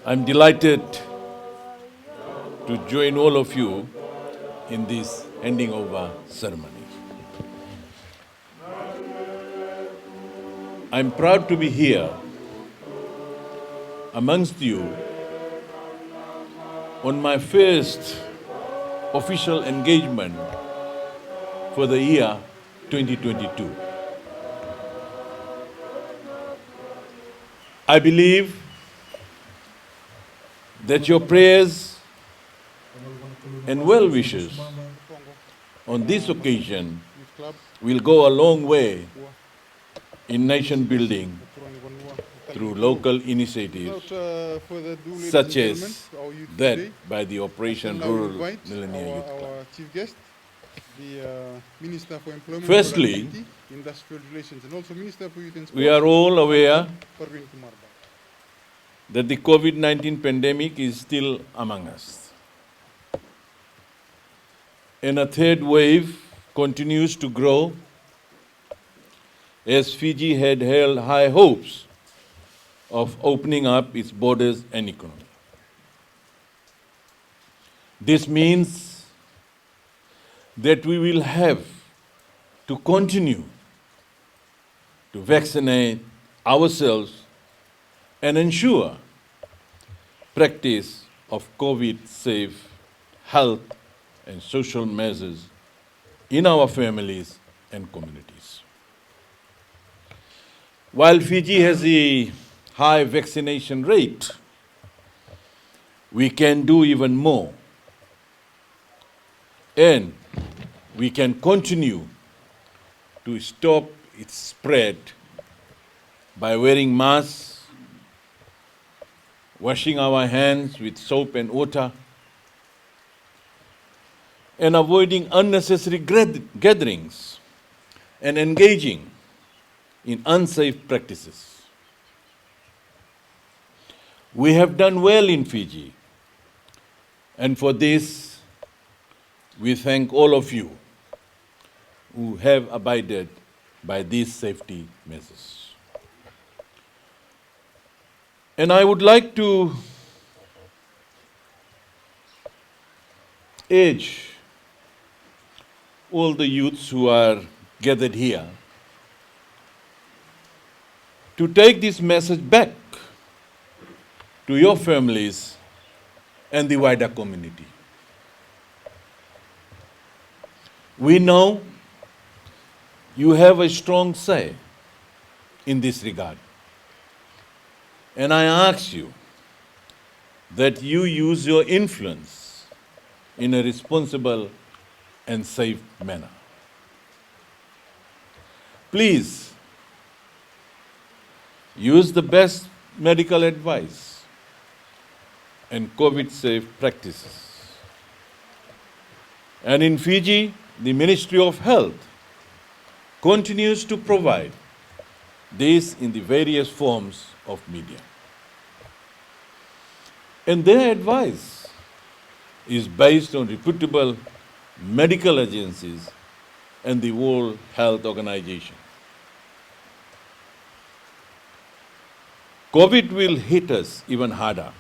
I'm delighted to join all of you in this handing over ceremony. I'm proud to be here amongst you on my first official engagement for the year 2022. I believe that your prayers and well wishes on this occasion will go a long way in nation building through local initiatives such as that by the Operation Rural Millennium Youth Club. Our chief guest, the Minister for Employment, Firstly, Industrial Relations, and also Minister for Youth and Sports. we are all aware Parveen Bala. that the COVID-19 pandemic is still among us. And a third wave continues to grow as Fiji had held high hopes of opening up its borders and economy. This means that we will have to continue to vaccinate ourselves and ensure practice of COVID-safe health and social measures in our families and communities. While Fiji has a high vaccination rate, we can do even more. And we can continue to stop its spread by wearing masks, washing our hands with soap and water, and avoiding unnecessary gatherings and engaging in unsafe practices. We have done well in Fiji, and for this, we thank all of you who have abided by these safety measures. And I would like to urge all the youths who are gathered here to take this message back to your families and the wider community. We know you have a strong say in this regard. And I ask you that you use your influence in a responsible and safe manner. Please use the best medical advice and COVID-safe practices. And in Fiji, the Ministry of Health continues to provide this in the various forms of media. And their advice is based on reputable medical agencies and the World Health Organization. COVID will hit us even harder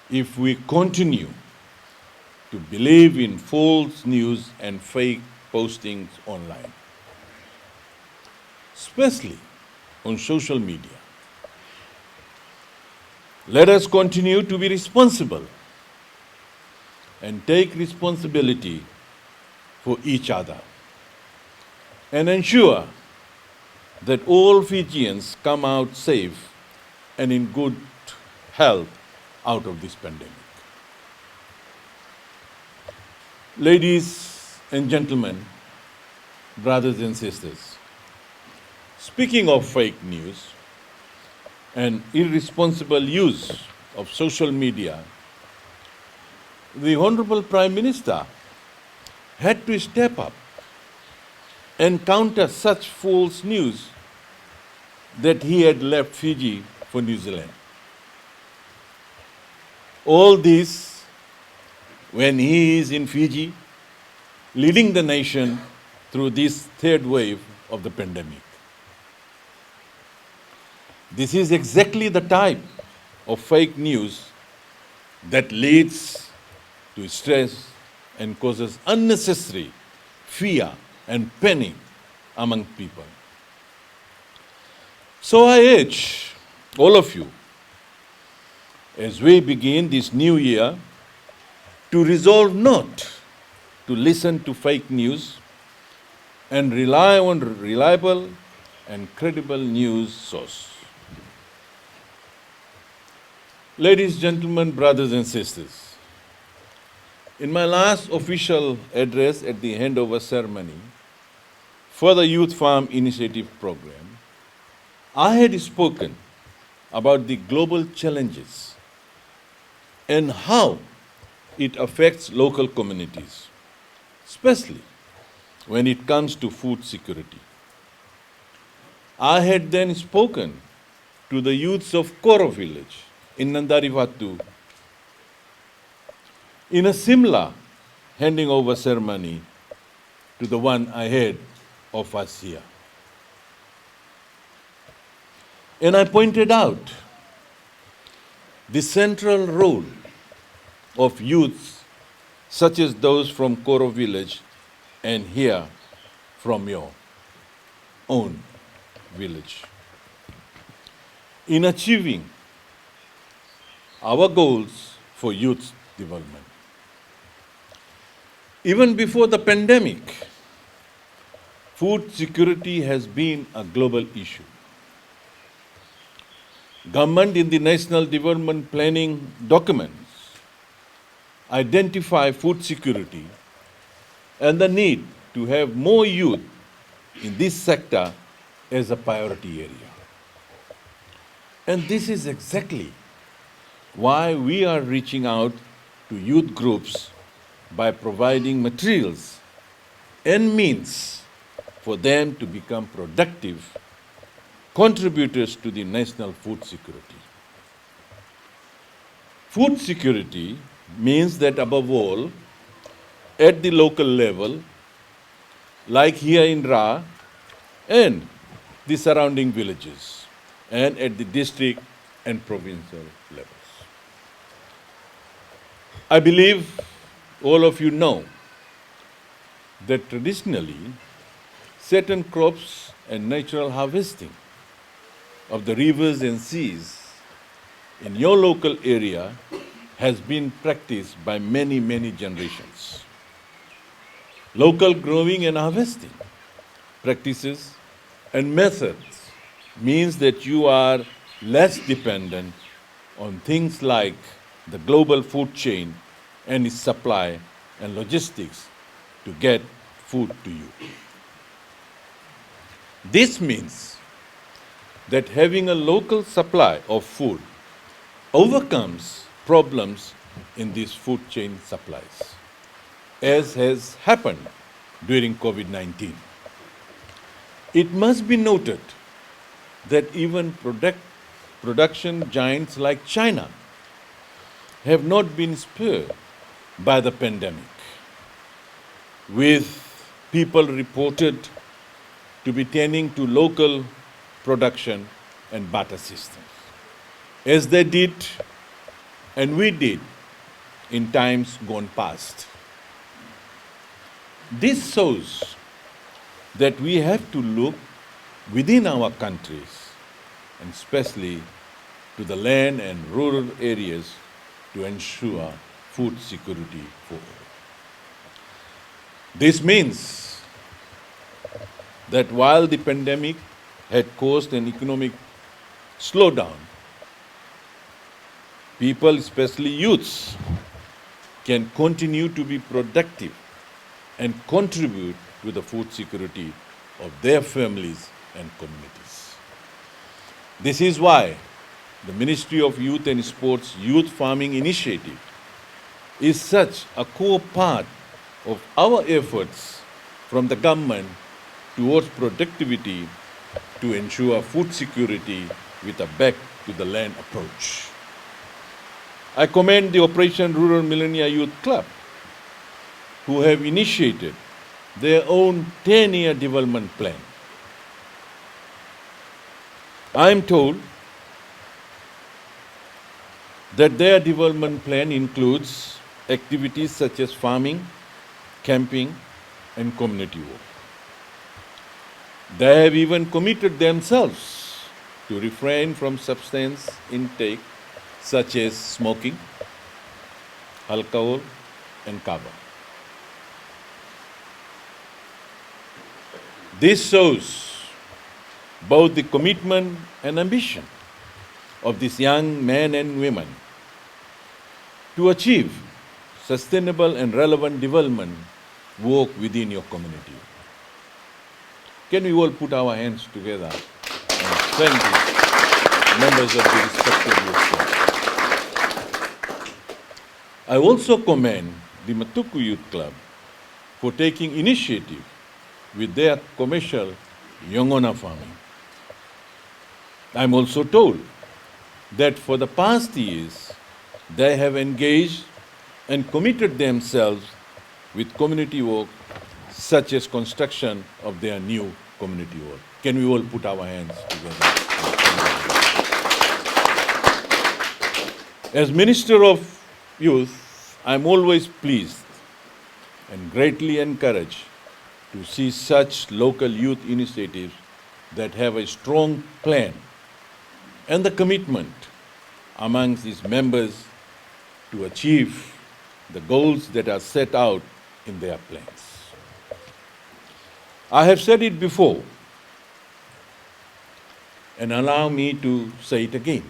if we continue to believe in false news and fake postings online, especially on social media. Let us continue to be responsible and take responsibility for each other and ensure that all Fijians come out safe and in good health out of this pandemic. Ladies and gentlemen, brothers and sisters, speaking of fake news and irresponsible use of social media, the Honorable Prime Minister had to step up and counter such false news that he had left Fiji for New Zealand. All this when he is in Fiji, leading the nation through this third wave of the pandemic. This is exactly the time of fake news that leads to stress and causes unnecessary fear and panic among people. So I urge all of you, as we begin this new year, to resolve not to listen to fake news and rely on reliable and credible news source. Ladies, gentlemen, brothers and sisters, in my last official address at the handover ceremony for the Youth Farm Initiative program, I had spoken about the global challenges and how it affects local communities, especially when it comes to food security. I had then spoken to the youths of Koro village in Nalidi in a similar handing over ceremony to the one I had of us here. And I pointed out the central role of youths such as those from Koro village and here from your own village in achieving our goals for youth development. Even before the pandemic, food security has been a global issue. Government in the National Development Planning documents identify food security and the need to have more youth in this sector as a priority area. And this is exactly why we are reaching out to youth groups by providing materials and means for them to become productive contributors to the national food security. Food security means that above all, at the local level, like here in Ra and the surrounding villages, and at the district and provincial levels. I believe all of you know that traditionally, certain crops and natural harvesting of the rivers and seas in your local area has been practiced by many, many generations. Local growing and harvesting practices and methods means that you are less dependent on things like the global food chain and its supply and logistics to get food to you. This means that having a local supply of food overcomes problems in these food chain supplies, as has happened during COVID-19. It must be noted that even production giants like China have not been spared by the pandemic, with people reported to be tending to local production and barter systems, as they did and we did in times gone past. This shows that we have to look within our countries, and especially to the land and rural areas, to ensure food security for all. This means that while the pandemic had caused an economic slowdown, people, especially youths, can continue to be productive and contribute to the food security of their families and communities. This is why the Ministry of Youth and Sports Youth Farming Initiative is such a core part of our efforts from the government towards productivity to ensure food security with a back to the land approach. I commend the Operation Rural Millennia Youth Club, who have initiated their own 10-year development plan. I am told that their development plan includes activities such as farming, camping, and community work. They have even committed themselves to refrain from substance intake such as smoking, alcohol, and kava. This shows both the commitment and ambition of these young men and women to achieve sustainable and relevant development work within your community. Can we all put our hands together and thank the members of the respective youth clubs? I also commend the Matuku Youth Club for taking initiative with their commercial Yongona farming. I'm also told that for the past years, they have engaged and committed themselves with community work such as construction of their new community work. Can we all put our hands together? As Minister of Youth, I'm always pleased and greatly encouraged to see such local youth initiatives that have a strong plan and the commitment amongst its members to achieve the goals that are set out in their plans. I have said it before, and allow me to say it again.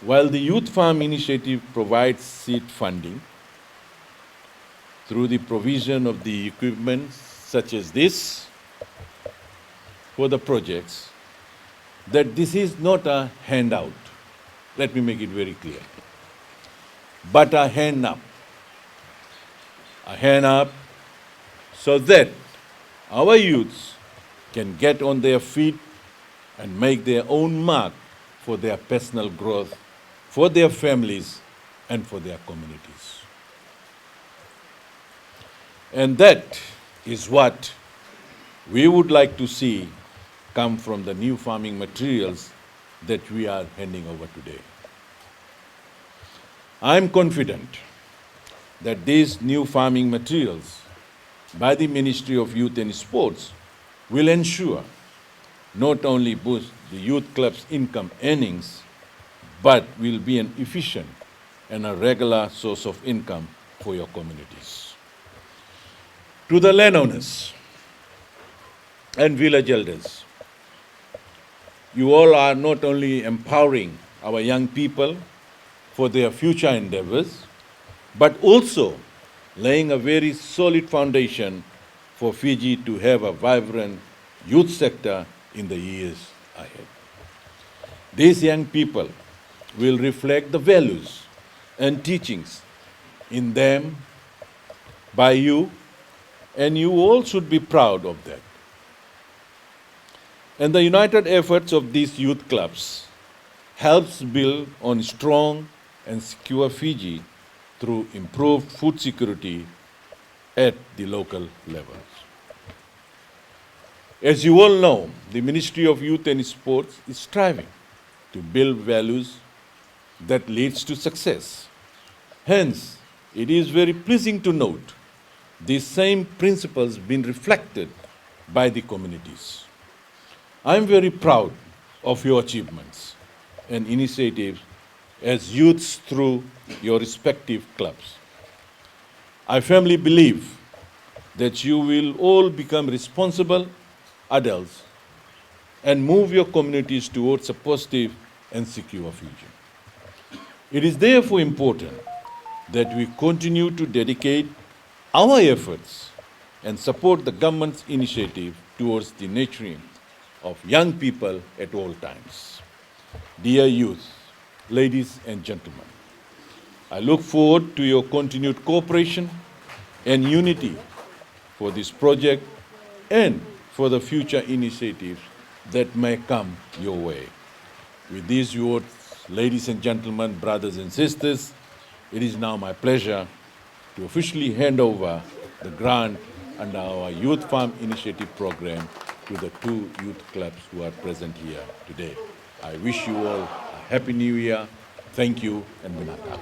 While the Youth Farm Initiative provides seed funding through the provision of the equipment such as this for the projects, that this is not a handout. Let me make it very clear. But a hand up. A hand up so that our youths can get on their feet and make their own mark for their personal growth, for their families, and for their communities. And that is what we would like to see come from the new farming materials that we are handing over today. I am confident that these new farming materials by the Ministry of Youth and Sports will ensure not only boost the youth club's income earnings, but will be an efficient and a regular source of income for your communities. To the landowners and village elders, you all are not only empowering our young people for their future endeavors, but also laying a very solid foundation for Fiji to have a vibrant youth sector in the years ahead. These young people will reflect the values and teachings in them by you, and you all should be proud of that. And the united efforts of these youth clubs helps build on strong and secure Fiji through improved food security at the local levels. As you all know, the Ministry of Youth and Sports is striving to build values that leads to success. Hence, it is very pleasing to note these same principles being reflected by the communities. I am very proud of your achievements and initiatives as youths through your respective clubs. I firmly believe that you will all become responsible adults and move your communities towards a positive and secure future. It is therefore important that we continue to dedicate our efforts and support the government's initiative towards the nurturing of young people at all times. Dear youth, ladies and gentlemen, I look forward to your continued cooperation and unity for this project and for the future initiatives that may come your way. With these words, ladies and gentlemen, brothers and sisters, it is now my pleasure to officially hand over the grant under our Youth Farm Initiative program to the two youth clubs who are present here today. I wish you all a Happy New Year. Thank you and Binata.